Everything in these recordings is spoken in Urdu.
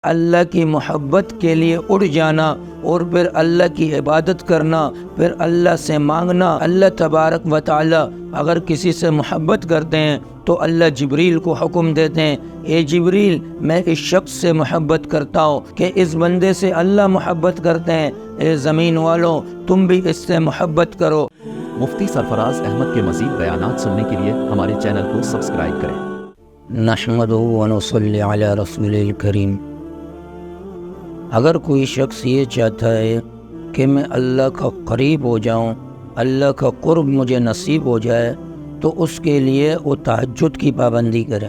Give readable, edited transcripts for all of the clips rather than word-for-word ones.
اللہ کی محبت کے لیے اٹھ جانا اور پھر اللہ کی عبادت کرنا، پھر اللہ سے مانگنا۔ اللہ تبارک و تعالی اگر کسی سے محبت کرتے ہیں تو اللہ جبریل کو حکم دیتے ہیں، اے جبریل میں اس شخص سے محبت کرتا ہوں کہ اس بندے سے اللہ محبت کرتے ہیں، اے زمین والوں تم بھی اس سے محبت کرو۔ مفتی سرفراز احمد کے مزید بیانات سننے کے لیے ہمارے چینل کو سبسکرائب کریں۔ نحمدہ و نصلی علی رسول الکریم۔ اگر کوئی شخص یہ چاہتا ہے کہ میں اللہ کا قریب ہو جاؤں، اللہ کا قرب مجھے نصیب ہو جائے، تو اس کے لیے وہ تہجد کی پابندی کرے،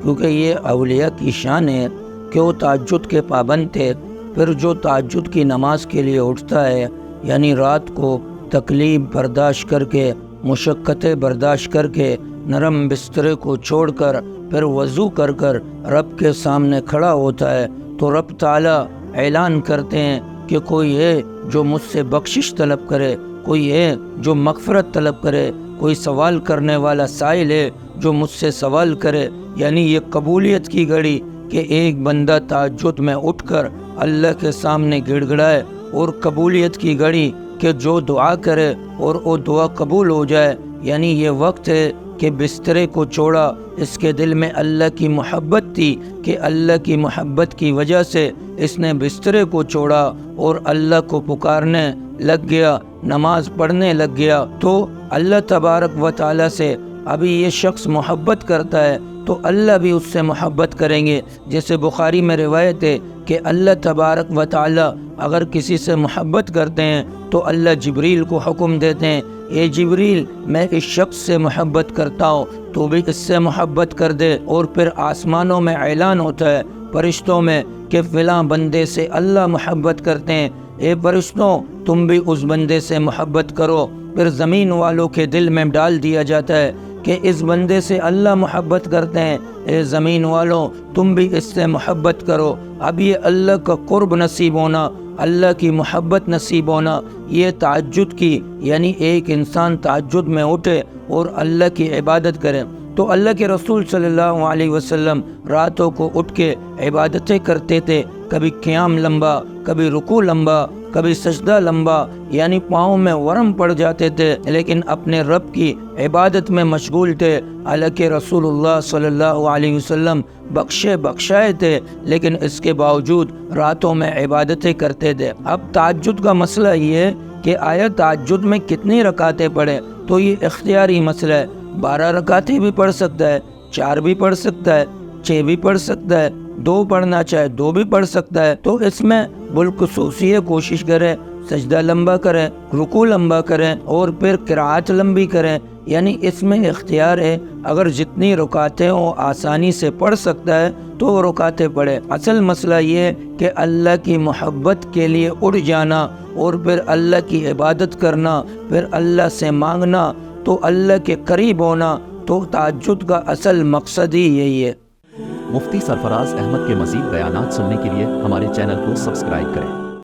کیونکہ یہ اولیاء کی شان ہے کہ وہ تہجد کے پابند تھے۔ پھر جو تہجد کی نماز کے لیے اٹھتا ہے، یعنی رات کو تکلیف برداشت کر کے، مشقتیں برداشت کر کے، نرم بسترے کو چھوڑ کر پھر وضو کر کر رب کے سامنے کھڑا ہوتا ہے، تو رب تعالیٰ اعلان کرتے ہیں کہ کوئی ہے جو مجھ سے بخشش طلب کرے، کوئی ہے جو مغفرت طلب کرے، کوئی سوال کرنے والا سائل ہے جو مجھ سے سوال کرے۔ یعنی یہ قبولیت کی گھڑی کہ ایک بندہ تہجد میں اٹھ کر اللہ کے سامنے گڑ گڑائے، اور قبولیت کی گھڑی کہ جو دعا کرے اور وہ دعا قبول ہو جائے۔ یعنی یہ وقت ہے کہ بسترے کو چھوڑا، اس کے دل میں اللہ کی محبت تھی کہ اللہ کی محبت کی وجہ سے اس نے بسترے کو چھوڑا اور اللہ کو پکارنے لگ گیا، نماز پڑھنے لگ گیا۔ تو اللہ تبارک و تعالیٰ سے ابھی یہ شخص محبت کرتا ہے تو اللہ بھی اس سے محبت کریں گے۔ جیسے بخاری میں روایت ہے کہ اللہ تبارک و تعالیٰ اگر کسی سے محبت کرتے ہیں تو اللہ جبریل کو حکم دیتے ہیں، اے جبریل میں اس شخص سے محبت کرتا ہوں تو بھی اس سے محبت کر دے۔ اور پھر آسمانوں میں اعلان ہوتا ہے فرشتوں میں کہ فلاں بندے سے اللہ محبت کرتے ہیں، اے فرشتوں تم بھی اس بندے سے محبت کرو۔ پھر زمین والوں کے دل میں ڈال دیا جاتا ہے کہ اس بندے سے اللہ محبت کرتے ہیں، اے زمین والوں تم بھی اس سے محبت کرو۔ اب یہ اللہ کا قرب نصیب ہونا، اللہ کی محبت نصیب ہونا، یہ تہجد کی، یعنی ایک انسان تہجد میں اٹھے اور اللہ کی عبادت کرے۔ تو اللہ کے رسول صلی اللہ علیہ وسلم راتوں کو اٹھ کے عبادتیں کرتے تھے، کبھی قیام لمبا، کبھی رکوع لمبا، کبھی سجدہ لمبا، یعنی پاؤں میں ورم پڑ جاتے تھے، لیکن اپنے رب کی عبادت میں مشغول تھے۔ حالانکہ رسول اللہ صلی اللہ علیہ وسلم بخشائے تھے، لیکن اس کے باوجود راتوں میں عبادتیں کرتے تھے۔ اب تہجد کا مسئلہ یہ ہے کہ آیا تہجد میں کتنی رکعتیں پڑھیں، تو یہ اختیاری مسئلہ ہے۔ 12 رکعتیں بھی پڑھ سکتا ہے، 4 بھی پڑھ سکتا ہے، 6 بھی پڑھ سکتا ہے، 2 پڑھنا چاہے 2 بھی پڑھ سکتا ہے۔ تو اس میں بالخصوص یہ کوشش کرے سجدہ لمبا کریں، رکوع لمبا کریں اور پھر قرات لمبی کریں، یعنی اس میں اختیار ہے۔ اگر جتنی رکعتیں ہوں آسانی سے پڑھ سکتا ہے تو وہ رکعتیں پڑھے۔ اصل مسئلہ یہ ہے کہ اللہ کی محبت کے لیے اٹھ جانا اور پھر اللہ کی عبادت کرنا، پھر اللہ سے مانگنا، تو اللہ کے قریب ہونا۔ تو تہجد کا اصل مقصد ہی یہی ہے۔ مفتی سرفراز احمد کے مزید بیانات سننے کے لیے ہمارے چینل کو سبسکرائب کریں۔